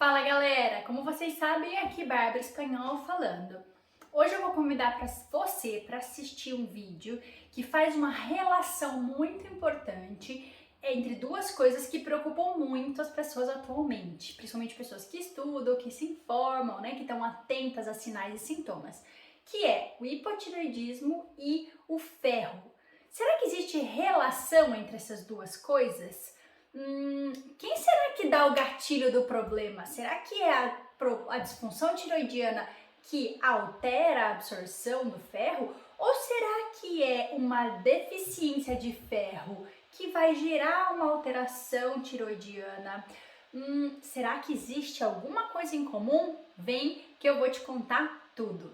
Fala galera, como vocês sabem, aqui Bárbara Espanhol falando. Hoje eu vou convidar você para assistir um vídeo que faz uma relação muito importante entre duas coisas que preocupam muito as pessoas atualmente, principalmente pessoas que estudam, que se informam, né, que estão atentas a sinais e sintomas, que é o hipotireoidismo e o ferro. Será que existe relação entre essas duas coisas? Quem será que dá o gatilho do problema? Será que é a disfunção tiroidiana que altera a absorção do ferro? Ou será que é uma deficiência de ferro que vai gerar uma alteração tiroidiana? Será que existe alguma coisa em comum? Vem que eu vou te contar tudo.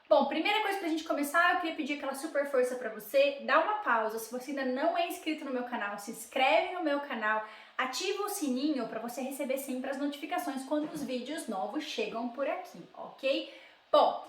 Bom, primeira coisa pra gente começar, eu queria pedir aquela super força pra você, dá uma pausa, se você ainda não é inscrito no meu canal, se inscreve no meu canal, ativa o sininho pra você receber sempre as notificações quando os vídeos novos chegam por aqui, ok? Bom,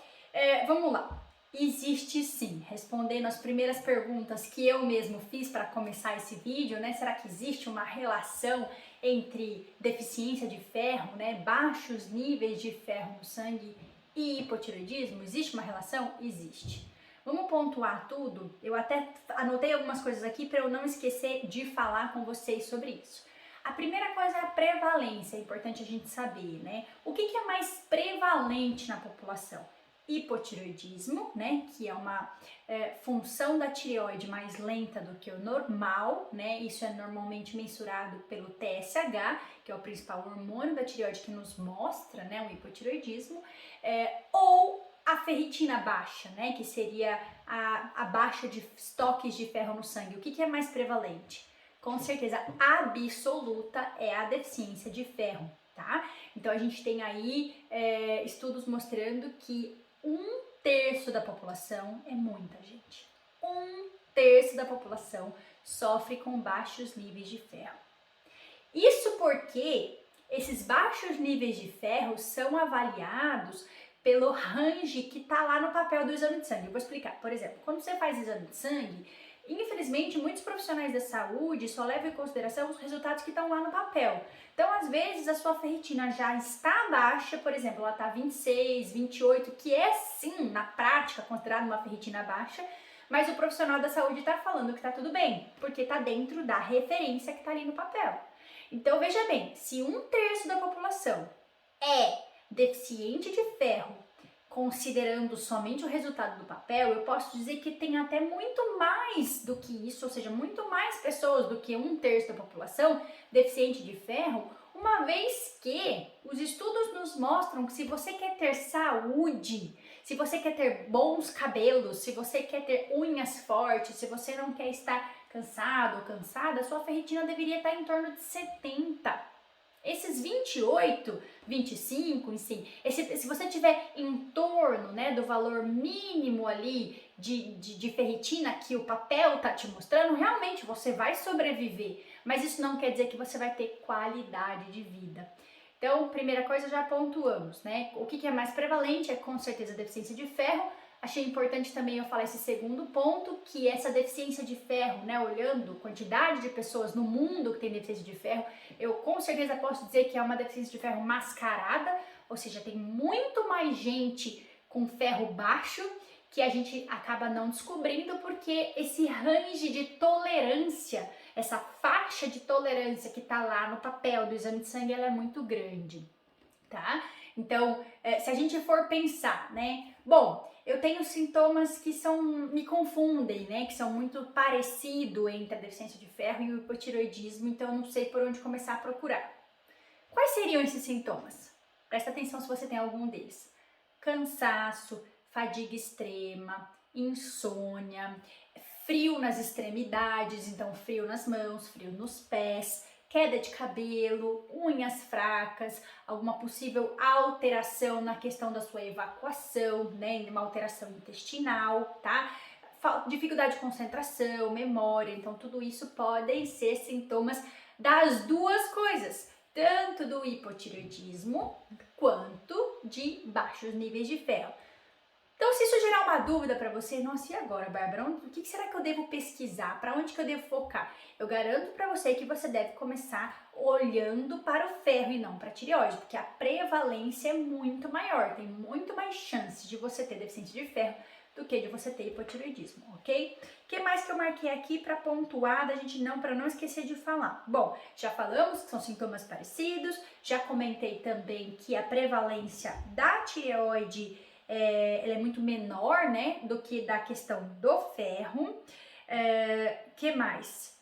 vamos lá. Existe sim, respondendo as primeiras perguntas que eu mesmo fiz para começar esse vídeo, né? Será que existe uma relação entre deficiência de ferro, né? Baixos níveis de ferro no sangue e hipotireoidismo? Existe uma relação? Existe. Vamos pontuar tudo? Eu até anotei algumas coisas aqui para eu não esquecer de falar com vocês sobre isso. A primeira coisa é a prevalência, é importante a gente saber, né? O que é mais prevalente na população? Hipotireoidismo, né, que é uma função da tireoide mais lenta do que o normal, né, isso é normalmente mensurado pelo TSH, que é o principal hormônio da tireoide que nos mostra, né, o hipotireoidismo, ou a ferritina baixa, né, que seria a baixa de estoques de ferro no sangue. O que é mais prevalente? Com certeza absoluta é a deficiência de ferro, tá? Então a gente tem aí estudos mostrando que 1/3 da população é muita gente. 1/3 da população sofre com baixos níveis de ferro. Isso porque esses baixos níveis de ferro são avaliados pelo range que está lá no papel do exame de sangue. Eu vou explicar. Por exemplo, quando você faz exame de sangue, infelizmente, muitos profissionais da saúde só levam em consideração os resultados que estão lá no papel. Então, às vezes, a sua ferritina já está baixa, por exemplo, ela está 26, 28, que é sim, na prática, considerada uma ferritina baixa, mas o profissional da saúde está falando que está tudo bem, porque está dentro da referência que está ali no papel. Então, veja bem, se 1/3 da população é deficiente de ferro, considerando somente o resultado do papel, eu posso dizer que tem até muito mais do que isso, ou seja, muito mais pessoas do que 1/3 da população deficiente de ferro, uma vez que os estudos nos mostram que se você quer ter saúde, se você quer ter bons cabelos, se você quer ter unhas fortes, se você não quer estar cansado ou cansada, sua ferritina deveria estar em torno de 70. Esses 28, 25, enfim, se você tiver em torno, né, do valor mínimo ali de ferritina que o papel tá te mostrando, realmente você vai sobreviver, mas isso não quer dizer que você vai ter qualidade de vida. Então, primeira coisa, já pontuamos, né? O que é mais prevalente é com certeza a deficiência de ferro. Achei importante também eu falar esse segundo ponto, que essa deficiência de ferro, né, olhando a quantidade de pessoas no mundo que tem deficiência de ferro, eu com certeza posso dizer que é uma deficiência de ferro mascarada, ou seja, tem muito mais gente com ferro baixo que a gente acaba não descobrindo porque esse range de tolerância, essa faixa de tolerância que está lá no papel do exame de sangue, ela é muito grande, tá? Então, se a gente for pensar, né, bom, eu tenho sintomas que me confundem, né, que são muito parecidos entre a deficiência de ferro e o hipotireoidismo, então eu não sei por onde começar a procurar. Quais seriam esses sintomas? Presta atenção se você tem algum deles. Cansaço, fadiga extrema, insônia, frio nas extremidades, então frio nas mãos, frio nos pés, queda de cabelo, unhas fracas, alguma possível alteração na questão da sua evacuação, né, uma alteração intestinal, tá? Dificuldade de concentração, memória, então tudo isso podem ser sintomas das duas coisas, tanto do hipotireoidismo quanto de baixos níveis de ferro. Então, se isso gerar uma dúvida para você, nossa, e agora, Bárbara? O que será que eu devo pesquisar? Para onde que eu devo focar? Eu garanto para você que você deve começar olhando para o ferro e não para a tireoide, porque a prevalência é muito maior, tem muito mais chance de você ter deficiência de ferro do que de você ter hipotireoidismo, ok? O que mais que eu marquei aqui para pontuar, para não esquecer de falar? Bom, já falamos que são sintomas parecidos, já comentei também que a prevalência da tireoide ela é muito menor, né, do que da questão do ferro. Que mais?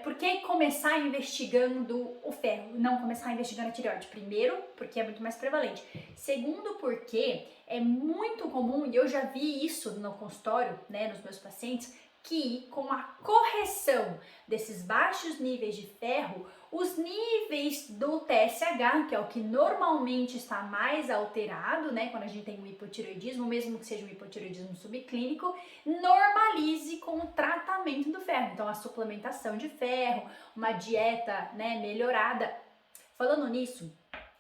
Por que começar investigando o ferro, não começar investigando a tireoide? Primeiro, porque é muito mais prevalente. Segundo, porque é muito comum, e eu já vi isso no consultório, né, nos meus pacientes, que com a correção desses baixos níveis de ferro, os níveis do TSH, que é o que normalmente está mais alterado, né, quando a gente tem um hipotireoidismo, mesmo que seja um hipotireoidismo subclínico, normalize com o tratamento do ferro. Então, a suplementação de ferro, uma dieta, né, melhorada. Falando nisso,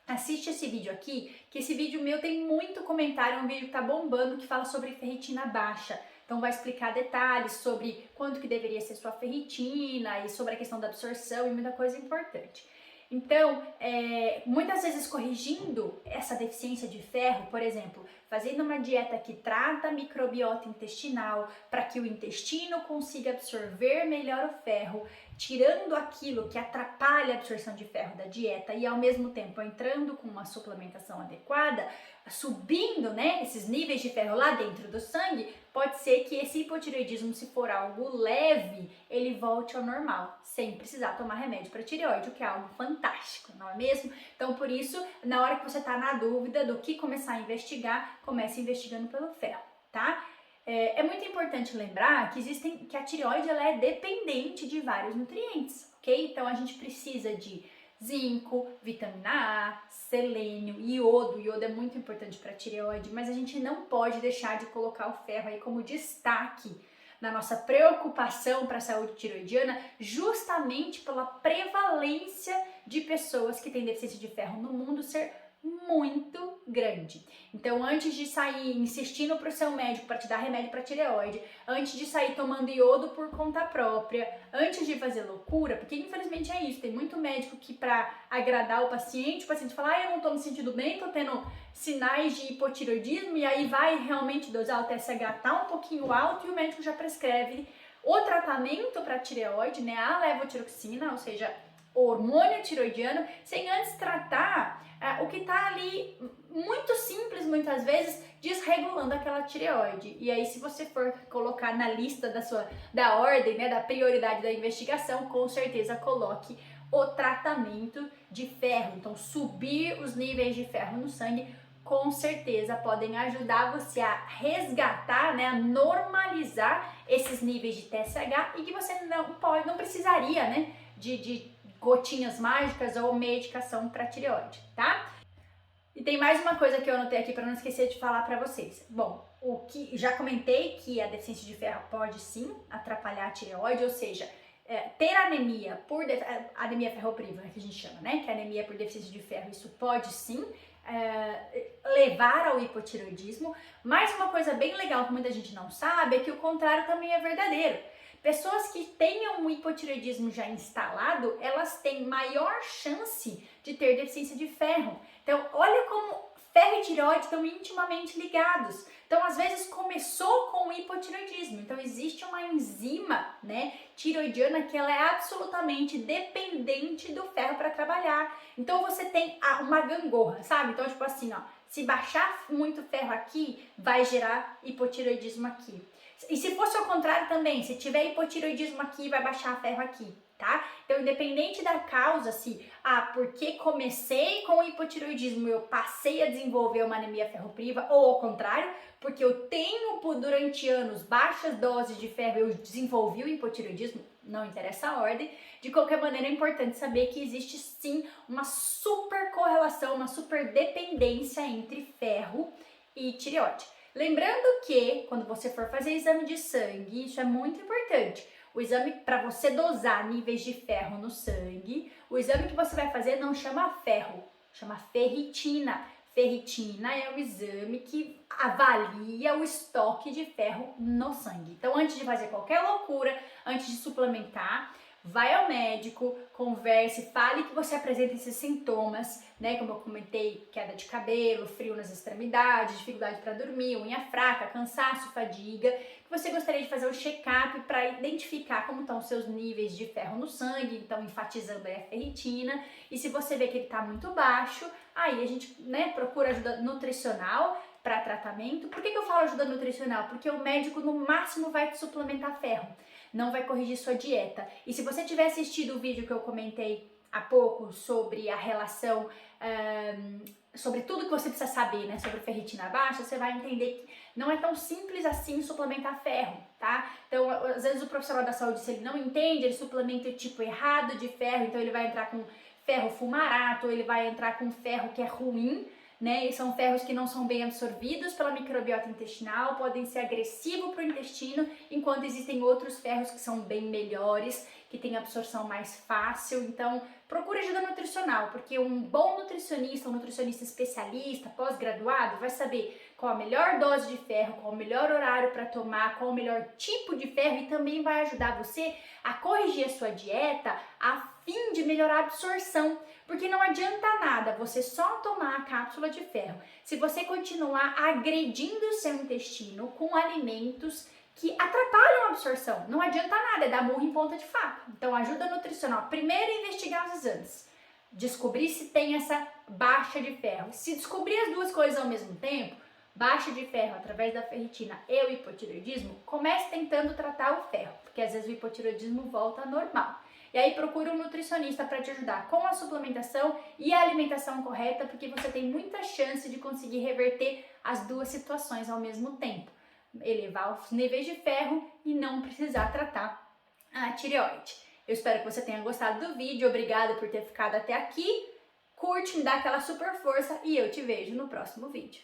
assiste esse vídeo aqui, que esse vídeo meu tem muito comentário, é um vídeo que tá bombando, que fala sobre ferritina baixa. Então vai explicar detalhes sobre quanto que deveria ser sua ferritina e sobre a questão da absorção e muita coisa importante. Então, muitas vezes corrigindo essa deficiência de ferro, por exemplo, fazendo uma dieta que trata a microbiota intestinal para que o intestino consiga absorver melhor o ferro, tirando aquilo que atrapalha a absorção de ferro da dieta e ao mesmo tempo entrando com uma suplementação adequada, subindo, né, esses níveis de ferro lá dentro do sangue, pode ser que esse hipotireoidismo, se for algo leve, ele volte ao normal, sem precisar tomar remédio para tireoide, o que é algo fantástico, não é mesmo? Então, por isso, na hora que você está na dúvida do que começar a investigar, comece investigando pelo ferro, tá? É muito importante lembrar que a tireoide ela é dependente de vários nutrientes, ok? Então, a gente precisa de zinco, vitamina A, selênio, iodo. Iodo é muito importante para a tireoide, mas a gente não pode deixar de colocar o ferro aí como destaque na nossa preocupação para a saúde tireoidiana, justamente pela prevalência de pessoas que têm deficiência de ferro no mundo ser muito grande. Então, antes de sair insistindo para o seu médico para te dar remédio para tireoide, antes de sair tomando iodo por conta própria, antes de fazer loucura, porque infelizmente é isso, tem muito médico que para agradar o paciente fala, eu não tô me sentindo bem, tô tendo sinais de hipotireoidismo, e aí vai realmente dosar o TSH tá um pouquinho alto e o médico já prescreve o tratamento para tireoide, né, a levotiroxina, ou seja, o hormônio tiroidiano, sem antes tratar o que está ali muito simples, muitas vezes, desregulando aquela tireoide. E aí, se você for colocar na lista da ordem, né, da prioridade da investigação, com certeza coloque o tratamento de ferro. Então, subir os níveis de ferro no sangue, com certeza podem ajudar você a resgatar, né, a normalizar esses níveis de TSH e que você não precisaria, né, de gotinhas mágicas ou medicação para tireoide, tá? E tem mais uma coisa que eu anotei aqui para não esquecer de falar para vocês. Bom, o que já comentei que a deficiência de ferro pode sim atrapalhar a tireoide, ou seja, ter anemia anemia ferropriva, que a gente chama, né? Que é anemia por deficiência de ferro, isso pode sim levar ao hipotireoidismo. Mas uma coisa bem legal que muita gente não sabe é que o contrário também é verdadeiro. Pessoas que tenham um hipotireoidismo já instalado, elas têm maior chance de ter deficiência de ferro. Então, olha como ferro e tireoide estão intimamente ligados. Então, às vezes, começou com o hipotireoidismo. Então, existe uma enzima, né, tireoidiana que ela é absolutamente dependente do ferro para trabalhar. Então, você tem uma gangorra, sabe? Então, tipo assim, ó, se baixar muito ferro aqui, vai gerar hipotireoidismo aqui. E se fosse ao contrário também, se tiver hipotireoidismo aqui, vai baixar ferro aqui, tá? Então, independente da causa, porque comecei com o hipotireoidismo, eu passei a desenvolver uma anemia ferropriva, ou ao contrário, porque eu tenho durante anos baixas doses de ferro, eu desenvolvi o hipotireoidismo, não interessa a ordem. De qualquer maneira, é importante saber que existe sim uma super correlação, uma super dependência entre ferro e tireoide. Lembrando que, quando você for fazer exame de sangue, isso é muito importante. O exame, para você dosar níveis de ferro no sangue, o exame que você vai fazer não chama ferro, chama ferritina. ferritina é o exame que avalia o estoque de ferro no sangue. Então, antes de fazer qualquer loucura, antes de suplementar, vai ao médico, converse, fale que você apresenta esses sintomas, né? Como eu comentei, queda de cabelo, frio nas extremidades, dificuldade para dormir, unha fraca, cansaço, fadiga. Que você gostaria de fazer um check-up para identificar como estão os seus níveis de ferro no sangue, então enfatizando aí a ferritina. E se você vê que ele está muito baixo, aí a gente, né, procura ajuda nutricional para tratamento. Por que eu falo ajuda nutricional? Porque o médico no máximo vai te suplementar ferro, não vai corrigir sua dieta. E se você tiver assistido o vídeo que eu comentei há pouco sobre a relação, sobre tudo que você precisa saber, né, sobre ferritina baixa, você vai entender que não é tão simples assim suplementar ferro, tá? Então, às vezes o profissional da saúde, se ele não entende, ele suplementa o tipo errado de ferro, então ele vai entrar com ferro fumarato, ele vai entrar com ferro que é ruim, né? E são ferros que não são bem absorvidos pela microbiota intestinal, podem ser agressivos para o intestino, enquanto existem outros ferros que são bem melhores, que têm absorção mais fácil. Então, procure ajuda nutricional, porque um bom nutricionista, um nutricionista especialista, pós-graduado, vai saber qual a melhor dose de ferro, qual o melhor horário para tomar, qual o melhor tipo de ferro, e também vai ajudar você a corrigir a sua dieta a fim de melhorar a absorção. Porque não adianta nada você só tomar a cápsula de ferro se você continuar agredindo o seu intestino com alimentos que atrapalham a absorção. Não adianta nada, é dar murro em ponta de faca. Então, ajuda nutricional. Primeiro, investigar os exames. Descobrir se tem essa baixa de ferro. Se descobrir as duas coisas ao mesmo tempo, baixa de ferro através da ferritina e o hipotireoidismo, comece tentando tratar o ferro, porque às vezes o hipotireoidismo volta ao normal. E aí procura um nutricionista para te ajudar com a suplementação e a alimentação correta, porque você tem muita chance de conseguir reverter as duas situações ao mesmo tempo. Elevar os níveis de ferro e não precisar tratar a tireoide. Eu espero que você tenha gostado do vídeo, obrigada por ter ficado até aqui. Curte, me dá aquela super força e eu te vejo no próximo vídeo.